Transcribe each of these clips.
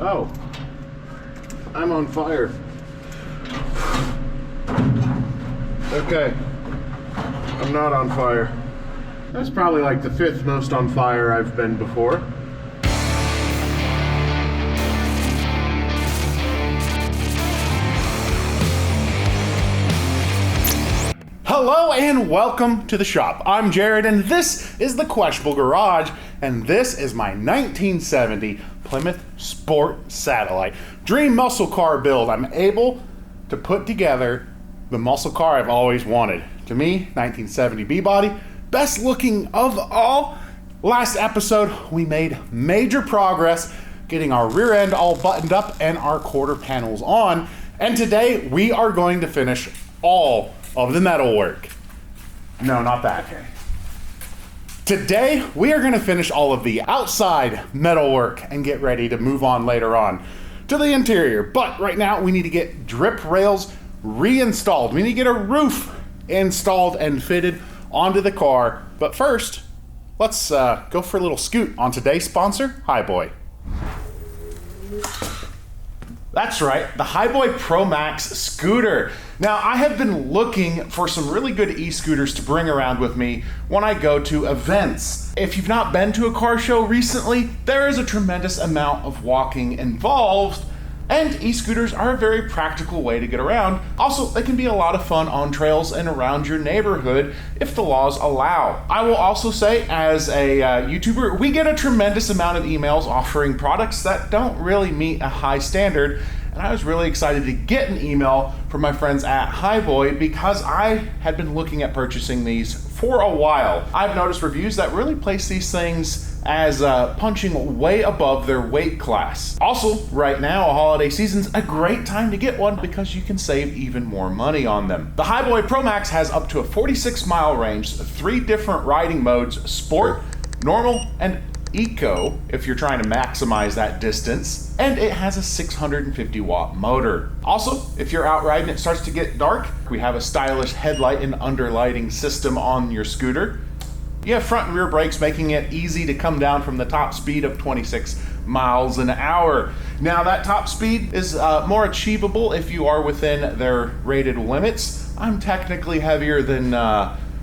Oh, I'm on fire. Okay, I'm not on fire. That's probably like the 5th most on fire I've been before. Hello and welcome to the shop. I'm Jared and this is the Questionable Garage, and this is my 1970 Plymouth Sport Satellite. Dream muscle car build. I'm able to put together the muscle car I've always wanted. To me, 1970 B-body, best looking of all. Last episode, we made major progress getting our rear end all buttoned up and our quarter panels on. And today we are going to finish all of the metal work. No, not that. Okay. Today, we are gonna finish all of the outside metal work and get ready to move on later on to the interior. But right now, we need to get drip rails reinstalled. We need to get a roof installed and fitted onto the car. But first, let's go for a little scoot on today's sponsor, Highboy. That's right, the Highboy Pro Max scooter. Now, I have been looking for some really good e-scooters to bring around with me when I go to events. If you've not been to a car show recently, there is a tremendous amount of walking involved, and e-scooters are a very practical way to get around. Also, they can be a lot of fun on trails and around your neighborhood if the laws allow. I will also say, as a YouTuber, we get a tremendous amount of emails offering products that don't really meet a high standard. And I was really excited to get an email from my friends at Highboy because I had been looking at purchasing these for a while. I've noticed reviews that really place these things as punching way above their weight class. Also, right now, a holiday season's a great time to get one because you can save even more money on them. The Highboy Pro Max has up to a 46-mile range, 3 different riding modes: sport, normal, and eco, if you're trying to maximize that distance, and it has a 650 watt motor. Also, if you're out riding, it starts to get dark, we have a stylish headlight and underlighting system on your scooter. You have front and rear brakes, making it easy to come down from the top speed of 26 miles an hour. Now, that top speed is more achievable if you are within their rated limits. I'm technically heavier than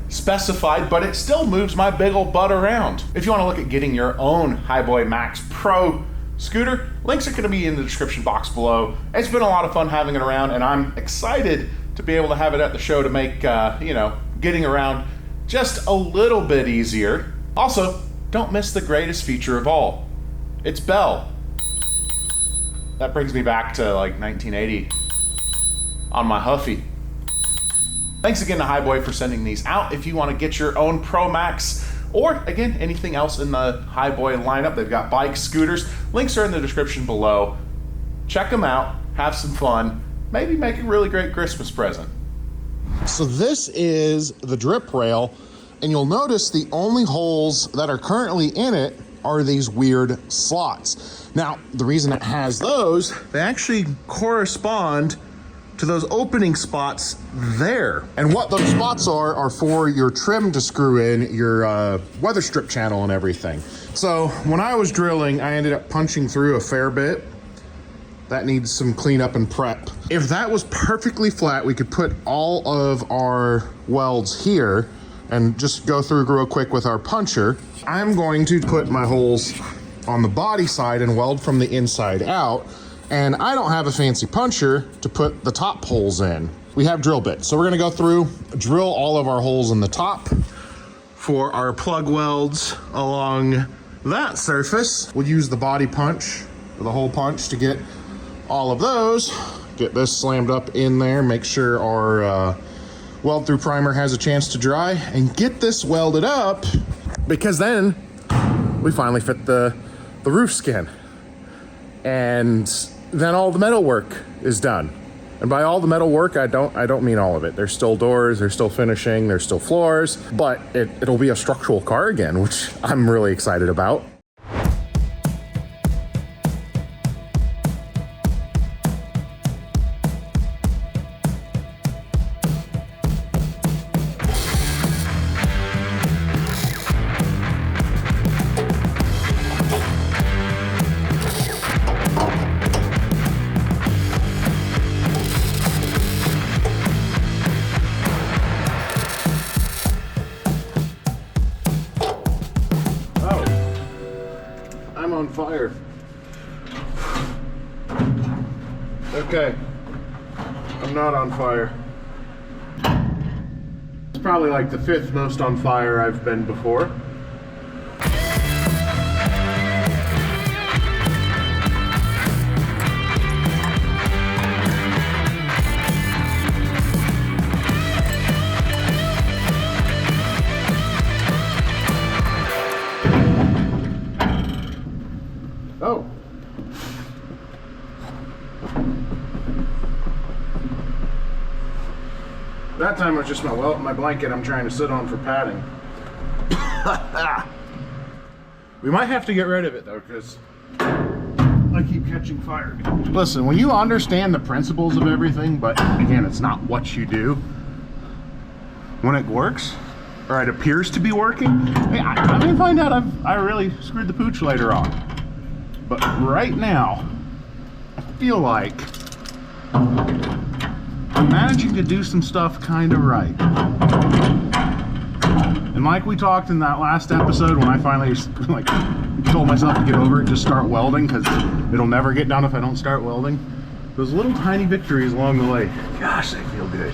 specified, but it still moves my big old butt around. If you want to look at getting your own Highboy Max Pro scooter, links are going to be in the description box below. It's been a lot of fun having it around, and I'm excited to be able to have it at the show to make getting around just a little bit easier. Also, don't miss the greatest feature of all. It's bell. That brings me back to like 1980 on my Huffy. Thanks again to Highboy for sending these out. If you want to get your own Pro Max, or again, anything else in the Highboy lineup, they've got bikes, scooters, links are in the description below. Check them out, have some fun, maybe make a really great Christmas present. So this is the drip rail, and you'll notice the only holes that are currently in it are these weird slots. Now, the reason it has those, they actually correspond to those opening spots there. And what those spots are for your trim to screw in your weather strip channel and everything. So when I was drilling, I ended up punching through a fair bit. That needs some cleanup and prep. If that was perfectly flat, we could put all of our welds here and just go through real quick with our puncher. I'm going to put my holes on the body side and weld from the inside out. And I don't have a fancy puncher to put the top holes in. We have drill bits. So we're gonna go through, drill all of our holes in the top for our plug welds along that surface. We'll use the body punch, or the hole punch, to get all of those. Get this slammed up in there, make sure our weld through primer has a chance to dry, and get this welded up, because then we finally fit the roof skin. And then all the metal work is done. And by all the metal work, I don't mean all of it. There's still doors, there's still finishing, there's still floors, but it'll be a structural car again, which I'm really excited about. Okay, I'm not on fire. It's probably like the 5th most on fire I've been before. Oh. That time it was just my blanket I'm trying to sit on for padding. We might have to get rid of it though, because I keep catching fire. Listen, when you understand the principles of everything, but again, it's not what you do, when it works, or it appears to be working, hey, I may find out I really screwed the pooch later on. But right now, I feel like I'm managing to do some stuff kind of right. And like we talked in that last episode, when I finally like told myself to get over it, just start welding, because it'll never get done if I don't start welding. Those little tiny victories along the way, gosh, they feel good.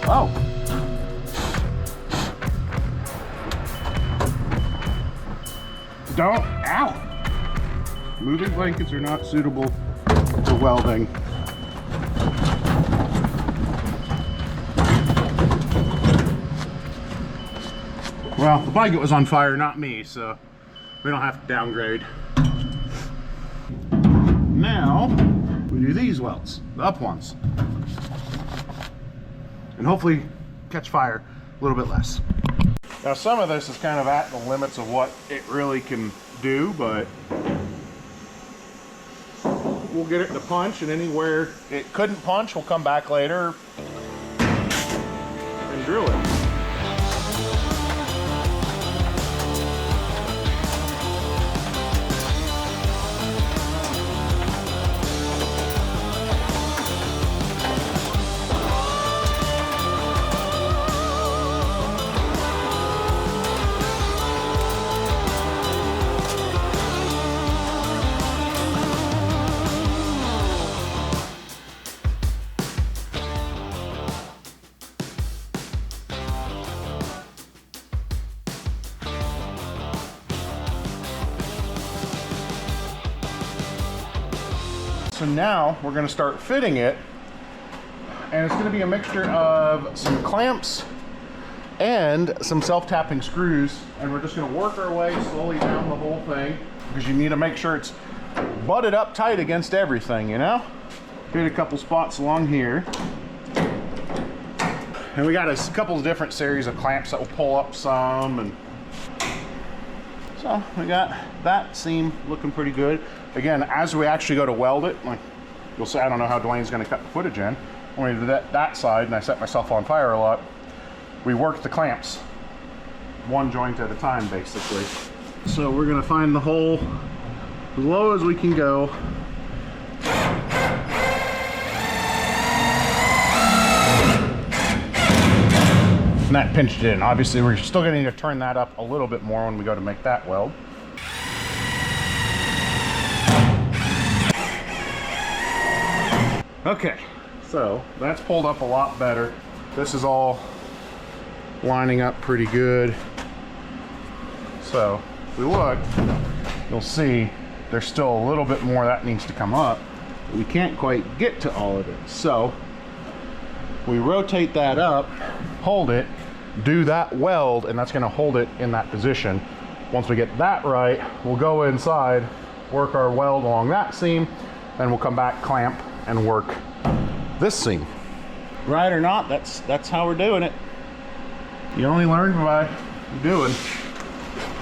Oh. Don't, ow! Moving blankets are not suitable to welding. Well, the blanket was on fire, not me, so we don't have to downgrade. Now, we do these welds, the up ones. And hopefully catch fire a little bit less. Now some of this is kind of at the limits of what it really can do, but we'll get it to punch, and anywhere it couldn't punch, we'll come back later and drill it. So now we're going to start fitting it, and it's going to be a mixture of some clamps and some self-tapping screws, and we're just going to work our way slowly down the whole thing, because you need to make sure it's butted up tight against everything, you know? Hit a couple spots along here, and we got a couple of different series of clamps that will pull up some, and so we got that seam looking pretty good. Again, as we actually go to weld it, like you'll see, I don't know how Dwayne's going to cut the footage in. When we did that side, and I set myself on fire a lot, we worked the clamps one joint at a time, basically. So we're going to find the hole as low as we can go. And that pinched it in. Obviously, we're still going to need to turn that up a little bit more when we go to make that weld. Okay, so that's pulled up a lot better. This is all lining up pretty good. So if we look, you'll see there's still a little bit more that needs to come up. But we can't quite get to all of it. So we rotate that up, hold it, do that weld, and that's going to hold it in that position. Once we get that right, we'll go inside, work our weld along that seam, and we'll come back, clamp, and work this seam. Right or not, that's how we're doing it. You only learn by doing.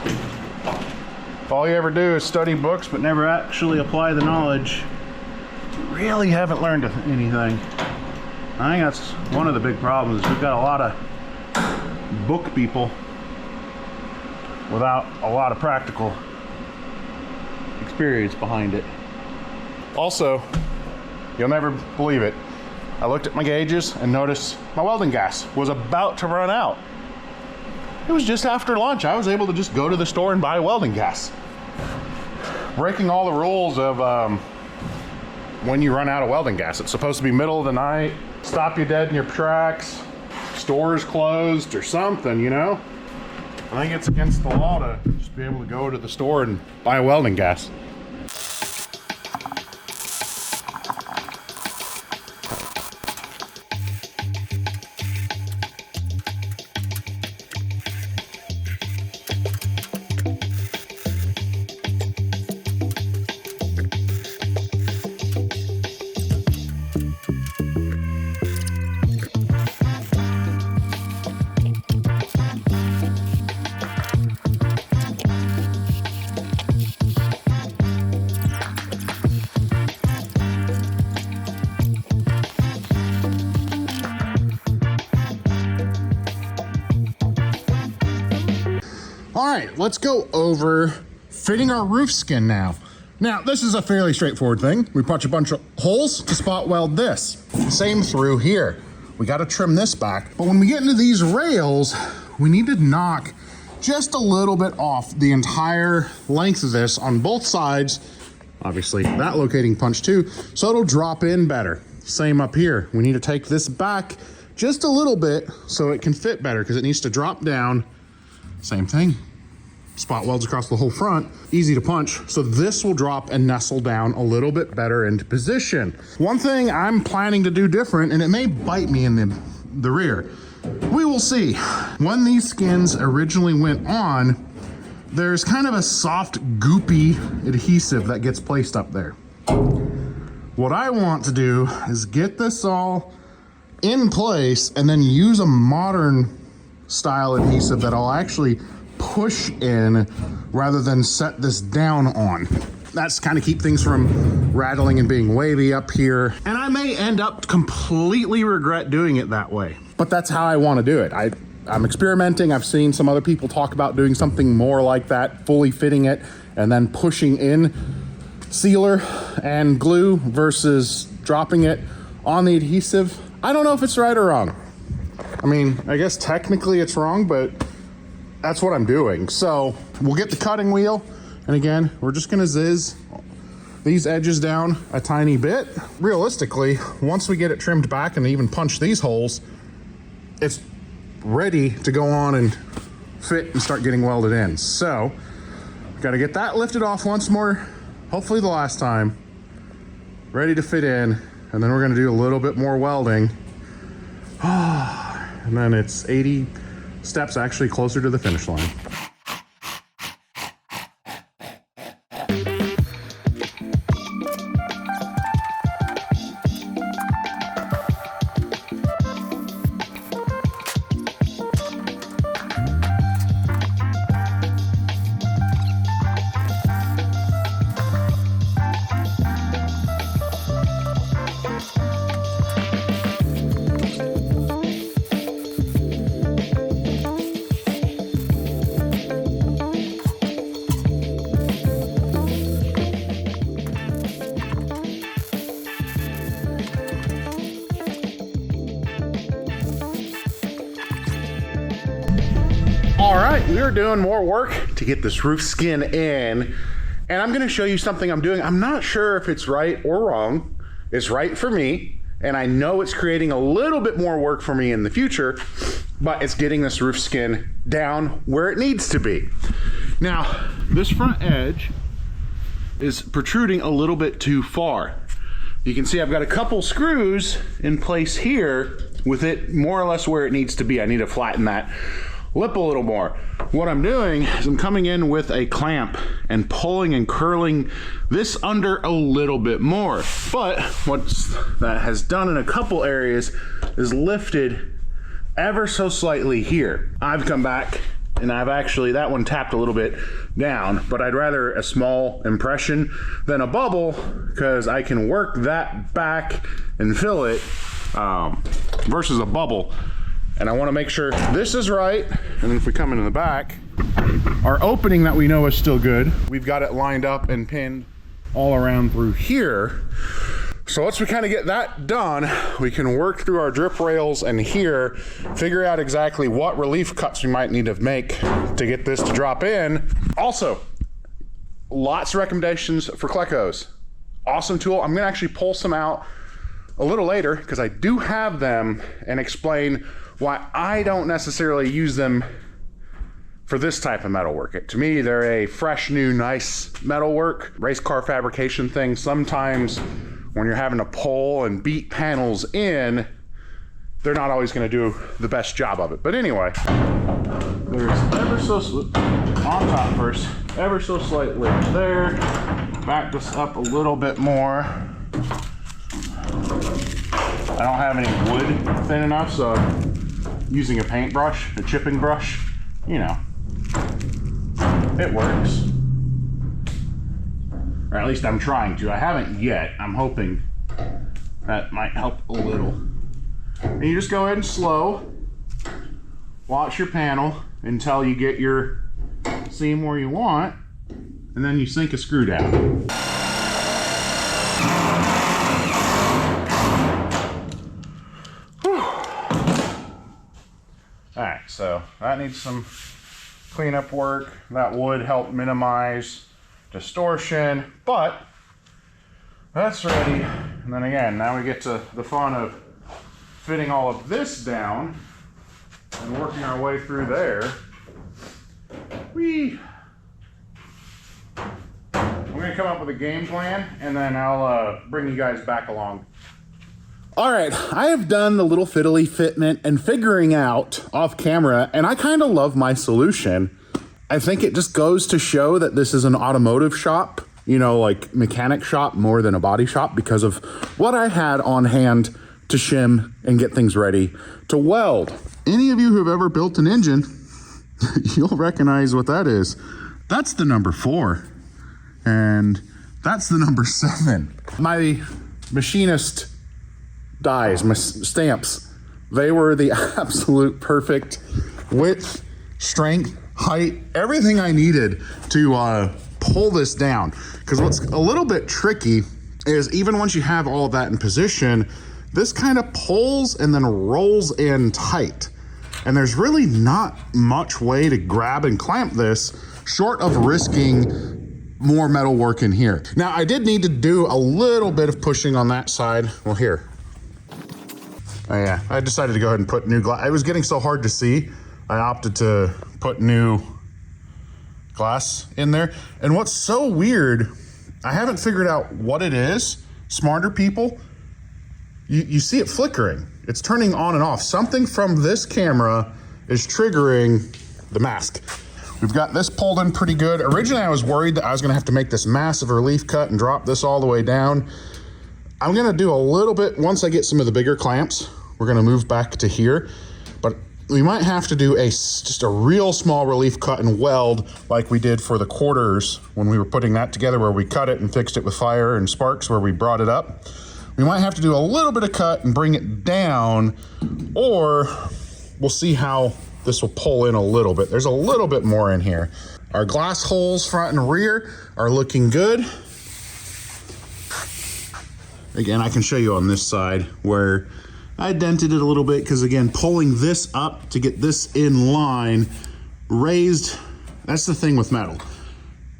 If all you ever do is study books but never actually apply the knowledge, you really haven't learned anything. I think that's one of the big problems. We've got a lot of book people without a lot of practical experience behind it. Also, you'll never believe it, I looked at my gauges and noticed my welding gas was about to run out. It was just after lunch. I was able to just go to the store and buy welding gas. Breaking all the rules of when you run out of welding gas. It's supposed to be middle of the night, stop you dead in your tracks, store's closed or something, you know? I think it's against the law to just be able to go to the store and buy welding gas. All right, let's go over fitting our roof skin now. Now, this is a fairly straightforward thing. We punch a bunch of holes to spot weld this. Same through here. We got to trim this back. But when we get into these rails, we need to knock just a little bit off the entire length of this on both sides. Obviously, that locating punch too, so it'll drop in better. Same up here. We need to take this back just a little bit so it can fit better because it needs to drop down. Same thing. Spot welds across the whole front, easy to punch. So this will drop and nestle down a little bit better into position. One thing I'm planning to do different, and it may bite me in the rear. We will see. When these skins originally went on, there's kind of a soft, goopy adhesive that gets placed up there. What I want to do is get this all in place and then use a modern style adhesive that I'll actually push in rather than set this down on. That's kind of keep things from rattling and being wavy up here. And I may end up completely regret doing it that way, but that's how I want to do it. I'm experimenting. I've seen some other people talk about doing something more like that, fully fitting it and then pushing in sealer and glue versus dropping it on the adhesive. I don't know if it's right or wrong. I mean, I guess technically it's wrong, but that's what I'm doing. So we'll get the cutting wheel. And again, we're just gonna zizz these edges down a tiny bit. Realistically, once we get it trimmed back and even punch these holes, it's ready to go on and fit and start getting welded in. So gotta get that lifted off once more, hopefully the last time, ready to fit in. And then we're gonna do a little bit more welding. And then it's 80 steps actually closer to the finish line. All right, we are doing more work to get this roof skin in, and I'm gonna show you something I'm doing. I'm not sure if it's right or wrong. It's right for me, and I know it's creating a little bit more work for me in the future, but it's getting this roof skin down where it needs to be. Now, this front edge is protruding a little bit too far. You can see I've got a couple screws in place here with it more or less where it needs to be. I need to flatten that lip a little more. What I'm doing is I'm coming in with a clamp and pulling and curling this under a little bit more. But what that has done in a couple areas is lifted ever so slightly here. I've come back and I've actually, that one tapped a little bit down, but I'd rather a small impression than a bubble because I can work that back and fill it versus a bubble. And I want to make sure this is right. And then if we come into the back, our opening that we know is still good. We've got it lined up and pinned all around through here. So once we kind of get that done, we can work through our drip rails and here, figure out exactly what relief cuts we might need to make to get this to drop in. Also, lots of recommendations for Klecos. Awesome tool. I'm gonna actually pull some out a little later because I do have them and explain why I don't necessarily use them for this type of metalwork. To me, they're a fresh, new, nice metalwork, race car fabrication thing. Sometimes when you're having to pull and beat panels in, they're not always gonna do the best job of it. But anyway, there's ever so, on top first, ever so slightly there. Back this up a little bit more. I don't have any wood thin enough, so I'm using a paintbrush, a chipping brush, you know. It works. Or at least I'm trying to. I haven't yet. I'm hoping that might help a little. And you just go ahead and slow. Watch your panel until you get your seam where you want. And then you sink a screw down. Alright, so that needs some cleanup work. That would help minimize distortion, but that's ready. And then again, now we get to the fun of fitting all of this down and working our way through there. I'm gonna come up with a game plan and then I'll bring you guys back along. All right, I have done the little fiddly fitment and figuring out off camera, and I kind of love my solution. I think it just goes to show that this is an automotive shop, you know, like mechanic shop more than a body shop because of what I had on hand to shim and get things ready to weld. Any of you who have ever built an engine, you'll recognize what that is. That's the number 4, and that's the number 7. My machinist dies, my stamps, they were the absolute perfect width, strength, height, everything I needed to pull this down. Because what's a little bit tricky is even once you have all of that in position, this kind of pulls and then rolls in tight. And there's really not much way to grab and clamp this short of risking more metal work in here. Now, I did need to do a little bit of pushing on that side. Well, here. Oh yeah, I decided to go ahead and put new glass. It was getting so hard to see, I opted to put new glass in there. And what's so weird, I haven't figured out what it is. Smarter people, you see it flickering. It's turning on and off. Something from this camera is triggering the mask. We've got this pulled in pretty good. Originally, I was worried that I was gonna have to make this massive relief cut and drop this all the way down. I'm gonna do a little bit, once I get some of the bigger clamps, we're gonna move back to here, but we might have to do just a real small relief cut and weld like we did for the quarters when we were putting that together, where we cut it and fixed it with fire and sparks, where we brought it up. We might have to do a little bit of cut and bring it down, or we'll see how this will pull in a little bit. There's a little bit more in here. Our glass holes front and rear are looking good. Again, I can show you on this side where I dented it a little bit because, again, pulling this up to get this in line, raised, that's the thing with metal.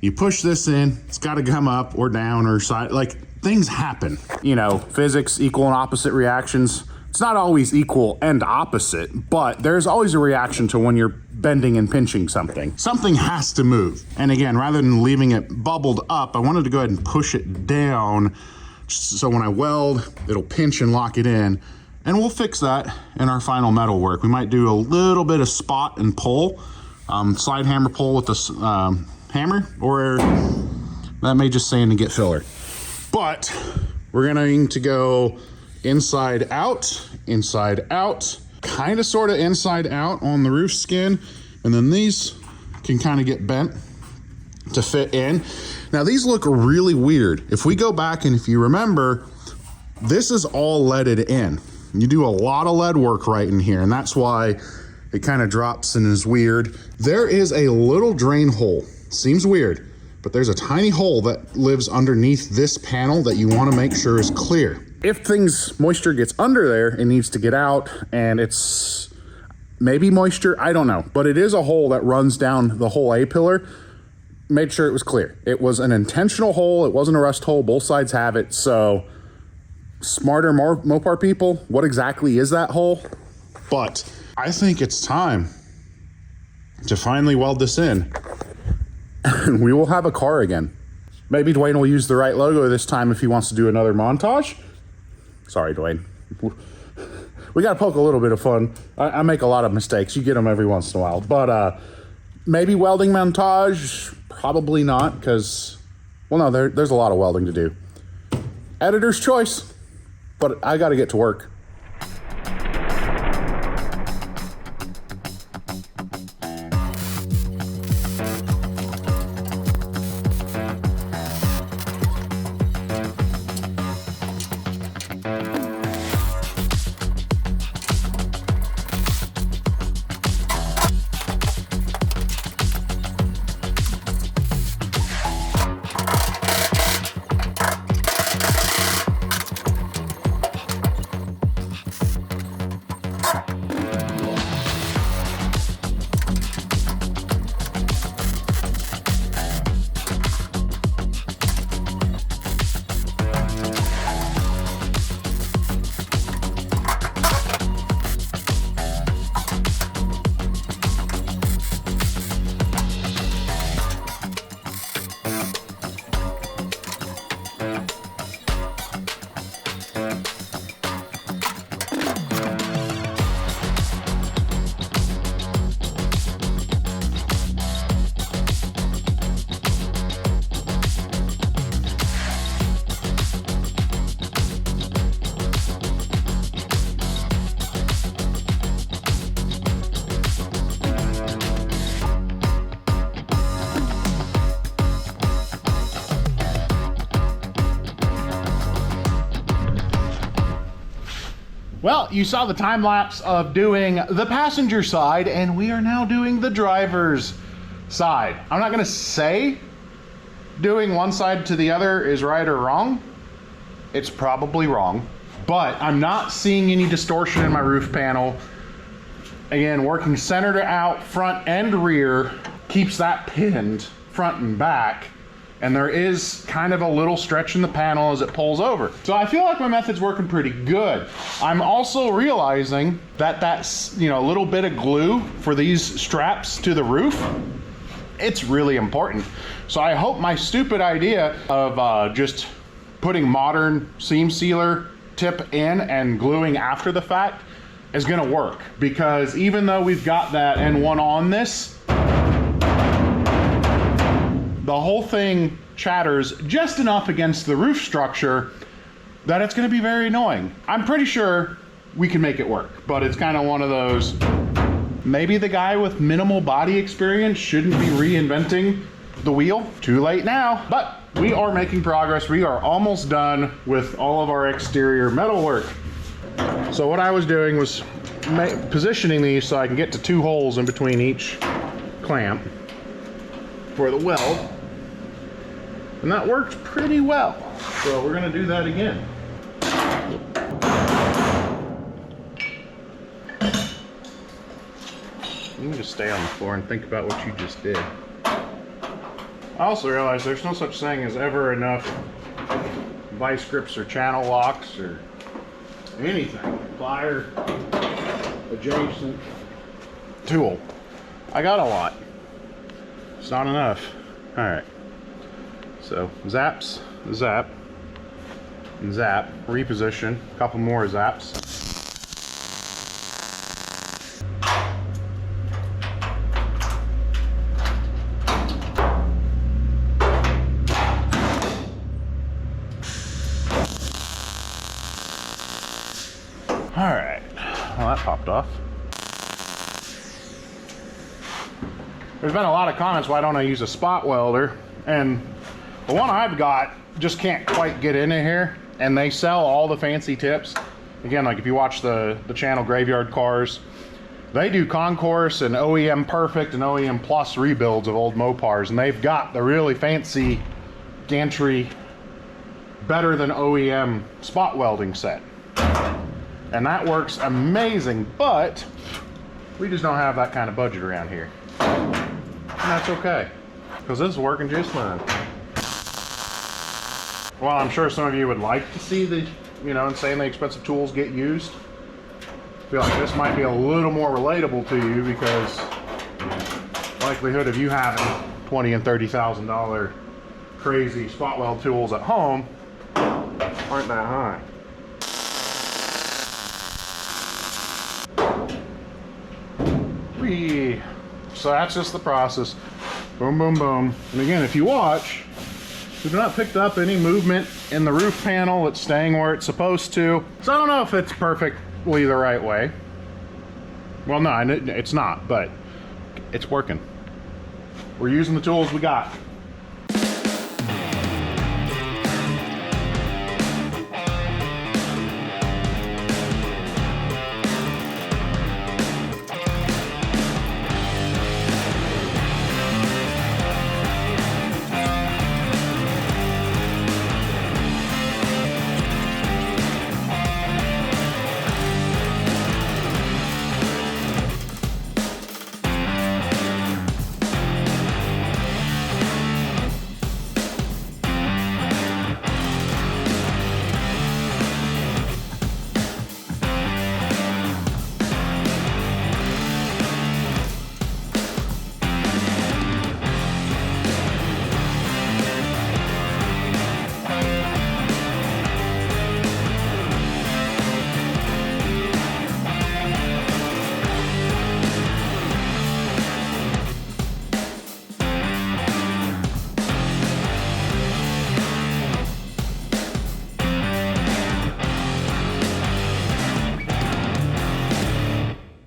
You push this in, it's got to come up or down or side, like things happen. You know, physics, equal and opposite reactions. It's not always equal and opposite, but there's always a reaction to when you're bending and pinching something. Something has to move. And again, rather than leaving it bubbled up, I wanted to go ahead and push it down so when I weld, it'll pinch and lock it in. And we'll fix that in our final metal work. We might do a little bit of spot and pull, slide hammer pull with this hammer, or that may just sand and get filler. But we're going to go inside out, kind of sort of inside out on the roof skin. And then these can kind of get bent to fit in. Now these look really weird. If we go back and if you remember, this is all leaded in. You do a lot of lead work right in here, and that's why it kind of drops and is weird. There is a little drain hole. Seems weird, but there's a tiny hole that lives underneath this panel that you want to make sure is clear. If moisture gets under there, it needs to get out, and it's maybe moisture, I don't know, but it is a hole that runs down the whole A-pillar. Made sure it was clear. It was an intentional hole. It wasn't a rust hole. Both sides have it. So smarter Mopar people, what exactly is that hole? But I think it's time to finally weld this in. And we will have a car again. Maybe Dwayne will use the right logo this time if he wants to do another montage. Sorry, Dwayne. We got to poke a little bit of fun. I make a lot of mistakes. You get them every once in a while. But maybe welding montage. Probably not, because, well, no, there's a lot of welding to do. Editor's choice, but I got to get to work. Well, you saw the time lapse of doing the passenger side, and we are now doing the driver's side. I'm not gonna say doing one side to the other is right or wrong. It's probably wrong, but I'm not seeing any distortion in my roof panel. Again, working center to out, front and rear, keeps that pinned front and back. And there is kind of a little stretch in the panel as it pulls over. So I feel like my method's working pretty good. I'm also realizing that that's, a little bit of glue for these straps to the roof, it's really important. So I hope my stupid idea of just putting modern seam sealer tip in and gluing after the fact is gonna work. Because even though we've got that N1 on this, the whole thing chatters just enough against the roof structure that it's going to be very annoying. I'm pretty sure we can make it work, but it's kind of one of those, maybe the guy with minimal body experience shouldn't be reinventing the wheel. Too late now, but we are making progress. We are almost done with all of our exterior metal work. So what I was doing was positioning these so I can get to 2 holes in between each clamp for the weld, and that worked pretty well. So we're gonna do that again. You can just stay on the floor and think about what you just did. I also realized there's no such thing as ever enough vice grips or channel locks or anything. Plier, adjacent tool. I got a lot. It's not enough. All right. So zaps, zap, and zap. Reposition. A couple more zaps. All right. Well, that popped off. There's been a lot of comments, why don't I use a spot welder? And the one I've got just can't quite get into here, and they sell all the fancy tips. Again, like if you watch the channel Graveyard Cars, They do concourse and OEM Perfect and OEM Plus rebuilds of old Mopars, and they've got the really fancy gantry, better than OEM spot welding set. And that works amazing, but we just don't have that kind of budget around here. And that's okay, because this is working just fine. Well, I'm sure some of you would like to see the, insanely expensive tools get used. I feel like this might be a little more relatable to you because likelihood of you having $20,000 and $30,000 crazy spot weld tools at home aren't that high. So that's just the process. Boom, boom, boom. And again, if you watch, we've not picked up any movement in the roof panel. It's staying where it's supposed to. So I don't know if it's perfectly the right way. Well, no, it's not, but it's working. We're using the tools we got.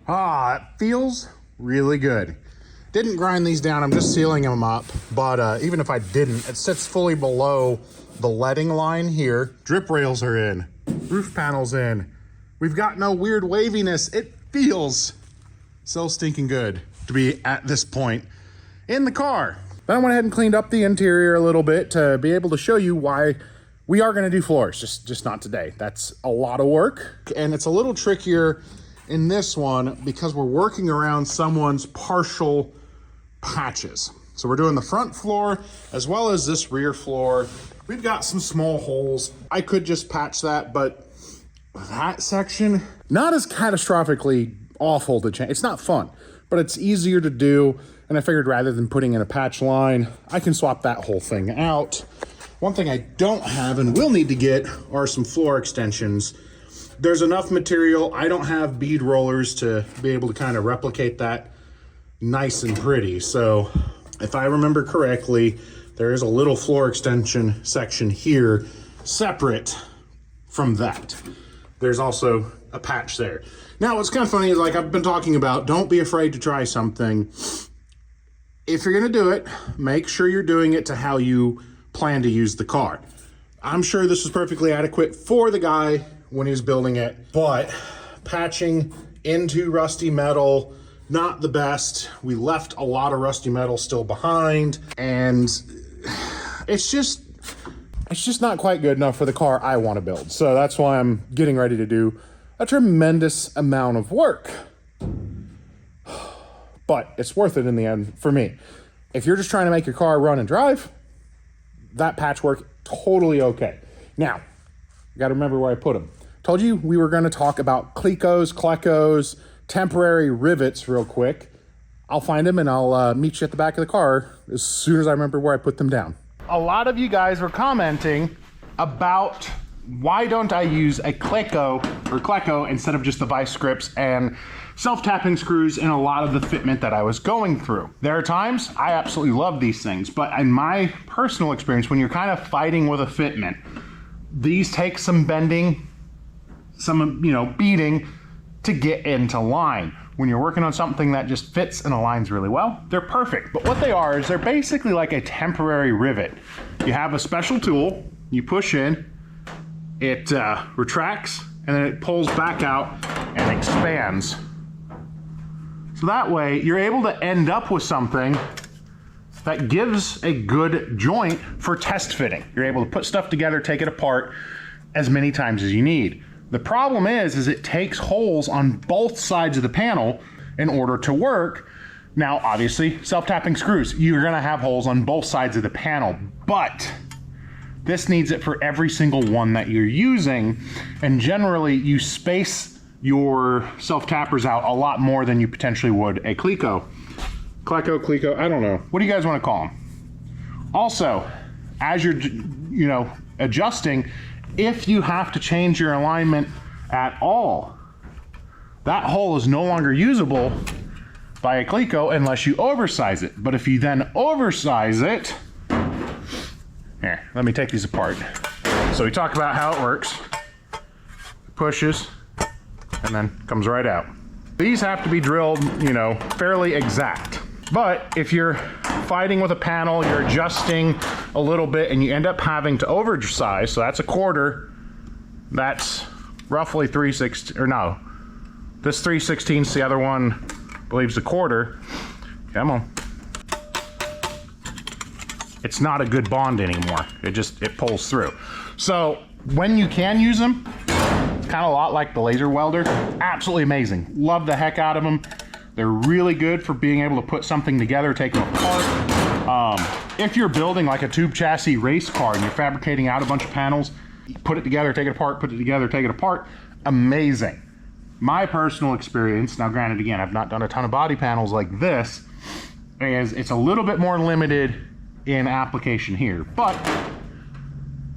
Ah, it feels really good. Didn't grind these down, I'm just sealing them up. But even if I didn't, it sits fully below the leading line here. Drip rails are in, roof panels in. We've got no weird waviness. It feels so stinking good to be at this point in the car. Then I went ahead and cleaned up the interior a little bit to be able to show you why we are gonna do floors, just not today. That's a lot of work, and it's a little trickier in this one because we're working around someone's partial patches. So we're doing the front floor as well as this rear floor. We've got some small holes. I could just patch that, but that section, not as catastrophically awful to change. It's not fun, but it's easier to do. And I figured rather than putting in a patch line, I can swap that whole thing out. One thing I don't have and will need to get are some floor extensions. There's enough material. I don't have bead rollers to be able to kind of replicate that nice and pretty. So if I remember correctly, there is a little floor extension section here separate from that. There's also a patch there. Now, what's kind of funny is, like I've been talking about, don't be afraid to try something. If you're gonna do it, make sure you're doing it to how you plan to use the car. I'm sure this is perfectly adequate for the guy when he's building it, but patching into rusty metal, not the best. We left a lot of rusty metal still behind, and it's just not quite good enough for the car I want to build. So that's why I'm getting ready to do a tremendous amount of work. But it's worth it in the end for me. If you're just trying to make your car run and drive, that patchwork, totally okay. Now, you gotta remember where I put them. Told you we were gonna talk about Clecos, temporary rivets real quick. I'll find them and I'll meet you at the back of the car as soon as I remember where I put them down. A lot of you guys were commenting about why don't I use a Cleco instead of just the vice grips and self-tapping screws in a lot of the fitment that I was going through. There are times I absolutely love these things, but in my personal experience, when you're kind of fighting with a fitment, these take some bending, some beating to get into line. When you're working on something that just fits and aligns really well, they're perfect. But what they are is they're basically like a temporary rivet. You have a special tool, you push in, it retracts, and then it pulls back out and expands So that way you're able to end up with something that gives a good joint for test fitting. You're able to put stuff together, take it apart as many times as you need. The problem is it takes holes on both sides of the panel in order to work. Now, obviously, self-tapping screws, you're gonna have holes on both sides of the panel, but this needs it for every single one that you're using. And generally, you space your self-tappers out a lot more than you potentially would a Cleco. Cleco, I don't know. What do you guys want to call them? Also, as you're, adjusting, if you have to change your alignment at all, that hole is no longer usable by a Cleco unless you oversize it. But if you then oversize it, here, let me take these apart. So we talk about how it works. It pushes and then comes right out. These have to be drilled, fairly exact. But if you're fighting with a panel, you're adjusting a little bit and you end up having to oversize, so that's a quarter, that's roughly 3/16, or no, this 3/16, the other one I believe is a quarter. Come on. It's not a good bond anymore. It pulls through. So when you can use them, it's kind of a lot like the laser welder. Absolutely amazing. Love the heck out of them. They're really good for being able to put something together, take them apart. If you're building like a tube chassis race car and you're fabricating out a bunch of panels, put it together, take it apart, put it together, take it apart, amazing. My personal experience, now granted again, I've not done a ton of body panels like this, is it's a little bit more limited in application here. But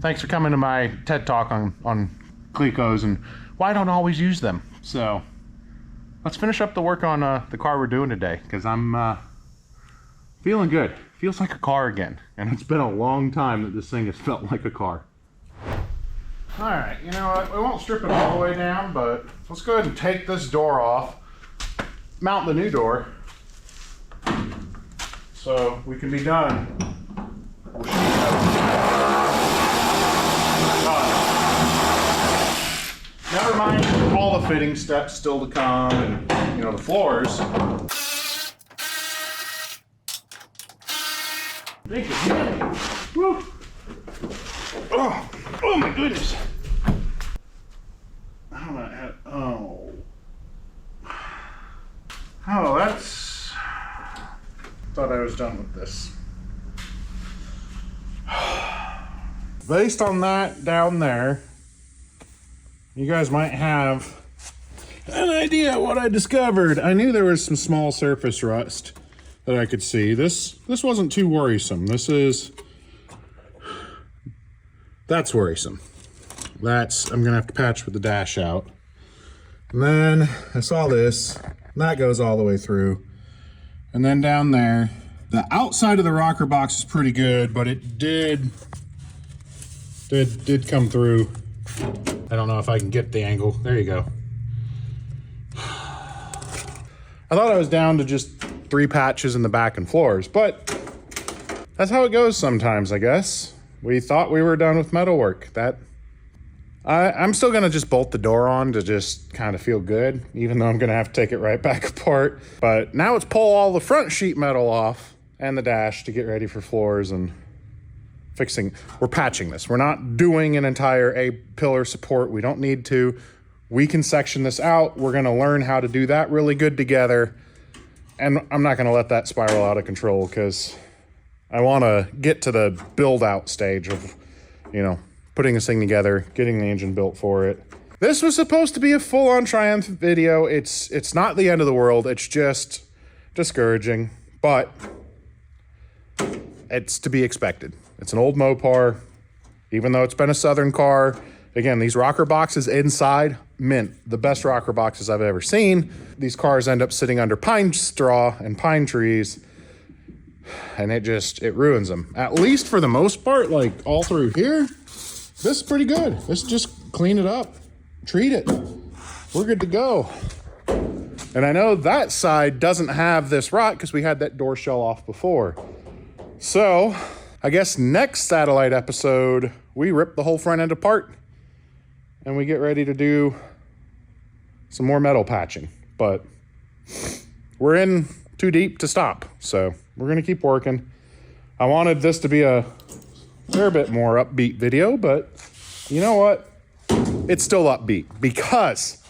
thanks for coming to my TED Talk on Clecos and why I don't always use them. So let's finish up the work on the car we're doing today, because I'm feeling good. Feels like a car again, and it's been a long time that this thing has felt like a car. All right, you know what? We won't strip it all the way down, but let's go ahead and take this door off, mount the new door, so we can be done. Never mind all the fitting steps still to come, and the floors. Thank you. Woo. Oh my goodness. That's. Thought I was done with this. Based on that down there, you guys might have an idea what I discovered. I knew there was some small surface rust that I could see. This wasn't too worrisome. That's worrisome. I'm gonna have to patch with the dash out. And then I saw this, and that goes all the way through. And then down there, the outside of the rocker box is pretty good, but it did come through. I don't know if I can get the angle. There you go. I thought I was down to just 3 patches in the back and floors, but that's how it goes sometimes, I guess. We thought we were done with metalwork. I'm still gonna just bolt the door on to just kind of feel good, even though I'm gonna have to take it right back apart. But now it's pull all the front sheet metal off and the dash to get ready for floors and fixing. We're patching this. We're not doing an entire A-pillar support. We don't need to. We can section this out. We're gonna learn how to do that really good together. And I'm not gonna let that spiral out of control, because I wanna get to the build out stage of, putting this thing together, getting the engine built for it. This was supposed to be a full-on Triumph video. It's not the end of the world. It's just discouraging, but it's to be expected. It's an old Mopar, even though it's been a Southern car. Again, these rocker boxes inside, mint, the best rocker boxes I've ever seen. These cars end up sitting under pine straw and pine trees, and it ruins them. At least for the most part, like all through here, this is pretty good. Let's just clean it up, treat it. We're good to go. And I know that side doesn't have this rot because we had that door shell off before. So I guess next satellite episode, we rip the whole front end apart and we get ready to do some more metal patching. But we're in too deep to stop. So we're gonna keep working. I wanted this to be a fair bit more upbeat video, but you know what? It's still upbeat because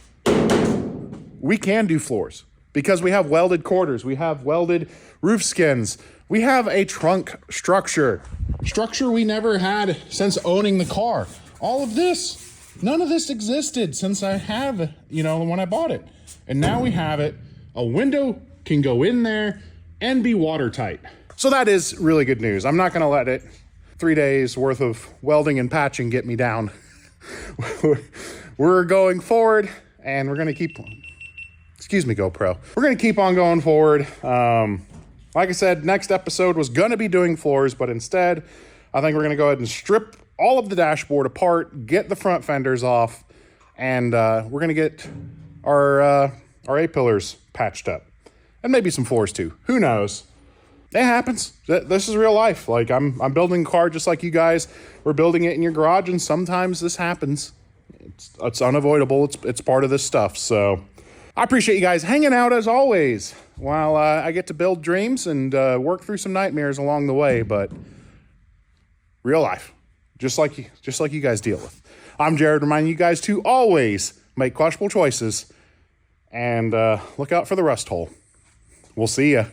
we can do floors, because we have welded quarters, we have welded roof skins, we have a trunk structure we never had since owning the car. All of this, none of this existed since I have, when I bought it. And now we have it. A window can go in there and be watertight. So that is really good news. I'm not gonna let it 3 days worth of welding and patching get me down. We're going forward and we're gonna keep, excuse me, GoPro. We're gonna keep on going forward. Like I said, next episode was gonna be doing floors, but instead, I think we're gonna go ahead and strip all of the dashboard apart, get the front fenders off, and we're gonna get our A-pillars patched up. And maybe some floors too, who knows? It happens. This is real life. Like I'm building a car just like you guys. We're building it in your garage, and sometimes this happens. It's unavoidable. It's part of this stuff. So I appreciate you guys hanging out as always while I get to build dreams and work through some nightmares along the way. But real life, just like you guys deal with. I'm Jared, reminding you guys to always make questionable choices and look out for the rust hole. We'll see ya.